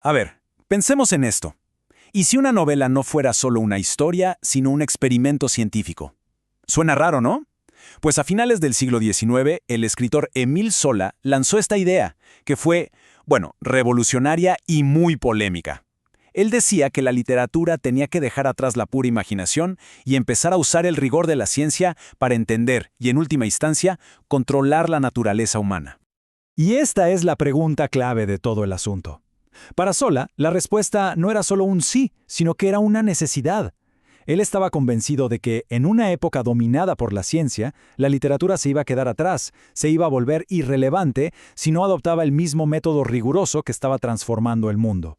A ver, pensemos en esto. ¿Y si una novela no fuera solo una historia, sino un experimento científico? Suena raro, ¿no? Pues a finales del siglo XIX, el escritor Émile Zola lanzó esta idea, que fue, bueno, revolucionaria y muy polémica. Él decía que la literatura tenía que dejar atrás la pura imaginación y empezar a usar el rigor de la ciencia para entender y, en última instancia, controlar la naturaleza humana. Y esta es la pregunta clave de todo el asunto. Para Zola, la respuesta no era solo un sí, sino que era una necesidad. Él estaba convencido de que, en una época dominada por la ciencia, la literatura se iba a quedar atrás, se iba a volver irrelevante si no adoptaba el mismo método riguroso que estaba transformando el mundo.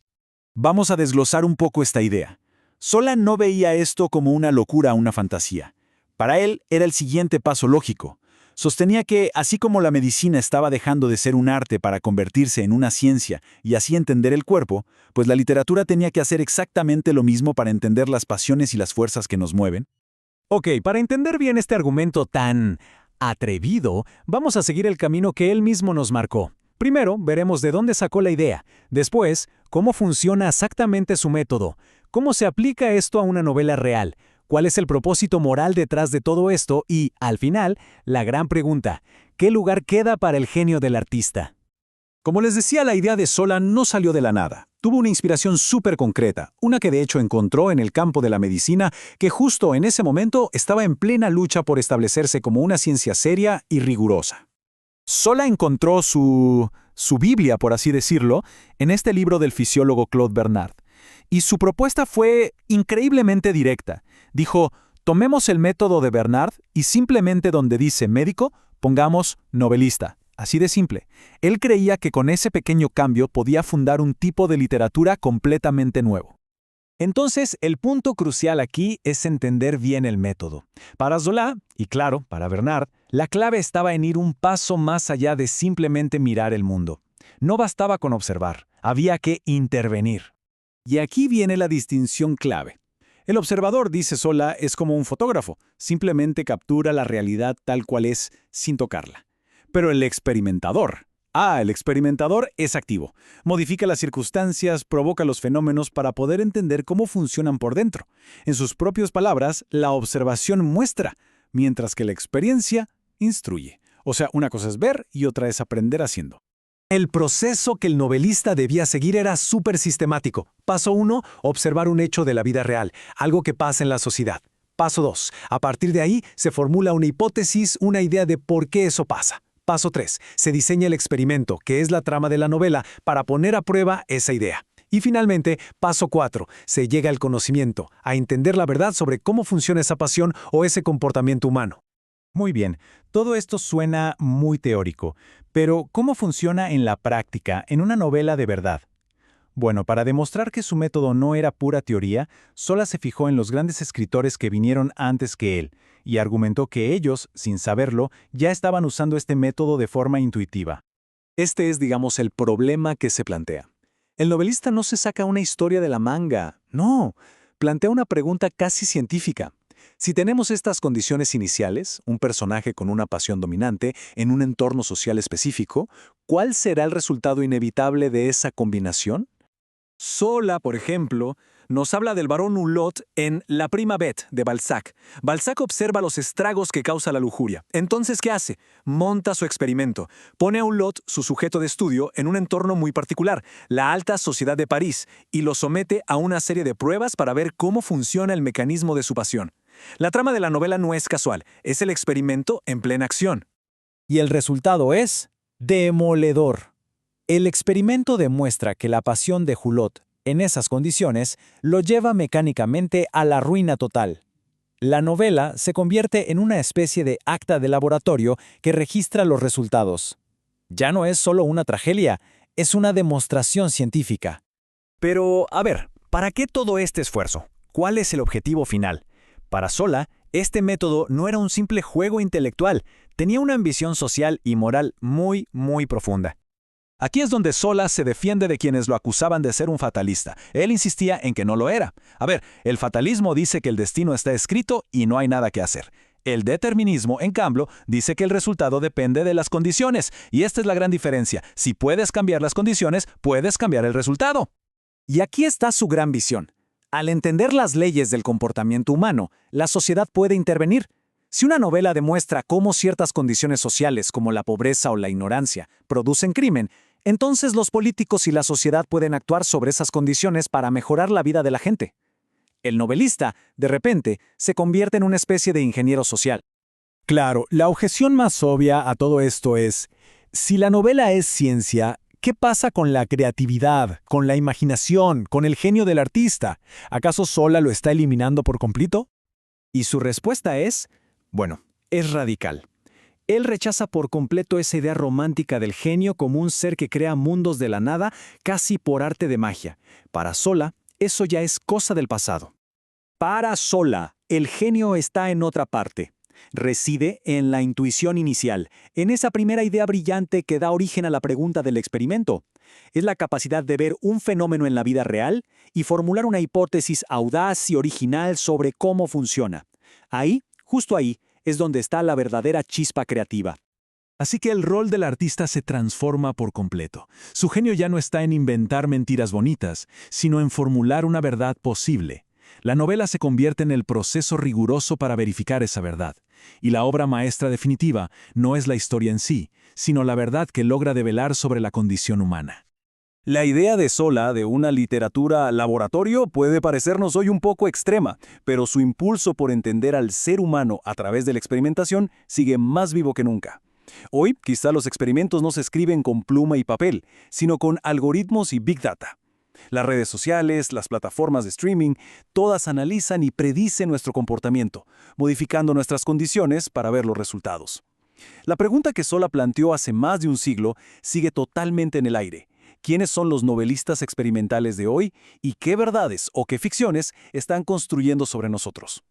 Vamos a desglosar un poco esta idea. Zola no veía esto como una locura o una fantasía. Para él era el siguiente paso lógico. Sostenía que, así como la medicina estaba dejando de ser un arte para convertirse en una ciencia y así entender el cuerpo, pues la literatura tenía que hacer exactamente lo mismo para entender las pasiones y las fuerzas que nos mueven. Ok, para entender bien este argumento tan atrevido, vamos a seguir el camino que él mismo nos marcó. Primero, veremos de dónde sacó la idea. Después, cómo funciona exactamente su método. Cómo se aplica esto a una novela real. ¿Cuál es el propósito moral detrás de todo esto? Y, al final, la gran pregunta, ¿qué lugar queda para el genio del artista? Como les decía, la idea de Zola no salió de la nada. Tuvo una inspiración súper concreta, una que de hecho encontró en el campo de la medicina, que justo en ese momento estaba en plena lucha por establecerse como una ciencia seria y rigurosa. Zola encontró su Biblia, por así decirlo, en este libro del fisiólogo Claude Bernard. Y su propuesta fue increíblemente directa. Dijo, tomemos el método de Bernard y simplemente donde dice médico, pongamos novelista. Así de simple. Él creía que con ese pequeño cambio podía fundar un tipo de literatura completamente nuevo. Entonces, el punto crucial aquí es entender bien el método. Para Zola, y claro, para Bernard, la clave estaba en ir un paso más allá de simplemente mirar el mundo. No bastaba con observar, había que intervenir. Y aquí viene la distinción clave. El observador, dice Zola, es como un fotógrafo, simplemente captura la realidad tal cual es, sin tocarla. Pero el experimentador es activo. Modifica las circunstancias, provoca los fenómenos para poder entender cómo funcionan por dentro. En sus propias palabras, la observación muestra, mientras que la experiencia instruye. O sea, una cosa es ver y otra es aprender haciendo. El proceso que el novelista debía seguir era súper sistemático. Paso 1, observar un hecho de la vida real, algo que pasa en la sociedad. Paso 2, a partir de ahí se formula una hipótesis, una idea de por qué eso pasa. Paso 3, se diseña el experimento, que es la trama de la novela, para poner a prueba esa idea. Y finalmente, paso 4, se llega al conocimiento, a entender la verdad sobre cómo funciona esa pasión o ese comportamiento humano. Muy bien, todo esto suena muy teórico, pero ¿cómo funciona en la práctica, en una novela de verdad? Bueno, para demostrar que su método no era pura teoría, Zola se fijó en los grandes escritores que vinieron antes que él, y argumentó que ellos, sin saberlo, ya estaban usando este método de forma intuitiva. Este es, digamos, el problema que se plantea. El novelista no se saca una historia de la manga, no, plantea una pregunta casi científica. Si tenemos estas condiciones iniciales, un personaje con una pasión dominante en un entorno social específico, ¿cuál será el resultado inevitable de esa combinación? Zola, por ejemplo, nos habla del barón Hulot en La prima Bête de Balzac. Balzac observa los estragos que causa la lujuria. Entonces, ¿qué hace? Monta su experimento. Pone a Hulot, su sujeto de estudio, en un entorno muy particular, la alta sociedad de París, y lo somete a una serie de pruebas para ver cómo funciona el mecanismo de su pasión. La trama de la novela no es casual, es el experimento en plena acción. Y el resultado es demoledor. El experimento demuestra que la pasión de Hulot, en esas condiciones, lo lleva mecánicamente a la ruina total. La novela se convierte en una especie de acta de laboratorio que registra los resultados. Ya no es solo una tragedia, es una demostración científica. Pero, a ver, ¿para qué todo este esfuerzo? ¿Cuál es el objetivo final? Para Zola, este método no era un simple juego intelectual, tenía una ambición social y moral muy, muy profunda. Aquí es donde Zola se defiende de quienes lo acusaban de ser un fatalista. Él insistía en que no lo era. A ver, el fatalismo dice que el destino está escrito y no hay nada que hacer. El determinismo, en cambio, dice que el resultado depende de las condiciones. Y esta es la gran diferencia. Si puedes cambiar las condiciones, puedes cambiar el resultado. Y aquí está su gran visión. Al entender las leyes del comportamiento humano, la sociedad puede intervenir. Si una novela demuestra cómo ciertas condiciones sociales, como la pobreza o la ignorancia, producen crimen, entonces los políticos y la sociedad pueden actuar sobre esas condiciones para mejorar la vida de la gente. El novelista, de repente, se convierte en una especie de ingeniero social. Claro, la objeción más obvia a todo esto es, si la novela es ciencia, ¿qué pasa con la creatividad, con la imaginación, con el genio del artista? ¿Acaso Zola lo está eliminando por completo? Y su respuesta bueno, es radical. Él rechaza por completo esa idea romántica del genio como un ser que crea mundos de la nada casi por arte de magia. Para Zola, eso ya es cosa del pasado. Para Zola, el genio está en otra parte. Reside en la intuición inicial, en esa primera idea brillante que da origen a la pregunta del experimento. Es la capacidad de ver un fenómeno en la vida real y formular una hipótesis audaz y original sobre cómo funciona. Ahí, justo ahí, es donde está la verdadera chispa creativa. Así que el rol del artista se transforma por completo. Su genio ya no está en inventar mentiras bonitas, sino en formular una verdad posible. La novela se convierte en el proceso riguroso para verificar esa verdad. Y la obra maestra definitiva no es la historia en sí, sino la verdad que logra develar sobre la condición humana. La idea de Zola de una literatura laboratorio puede parecernos hoy un poco extrema, pero su impulso por entender al ser humano a través de la experimentación sigue más vivo que nunca. Hoy, quizá los experimentos no se escriben con pluma y papel, sino con algoritmos y Big Data. Las redes sociales, las plataformas de streaming, todas analizan y predicen nuestro comportamiento, modificando nuestras condiciones para ver los resultados. La pregunta que Zola planteó hace más de un siglo sigue totalmente en el aire. ¿Quiénes son los novelistas experimentales de hoy y qué verdades o qué ficciones están construyendo sobre nosotros?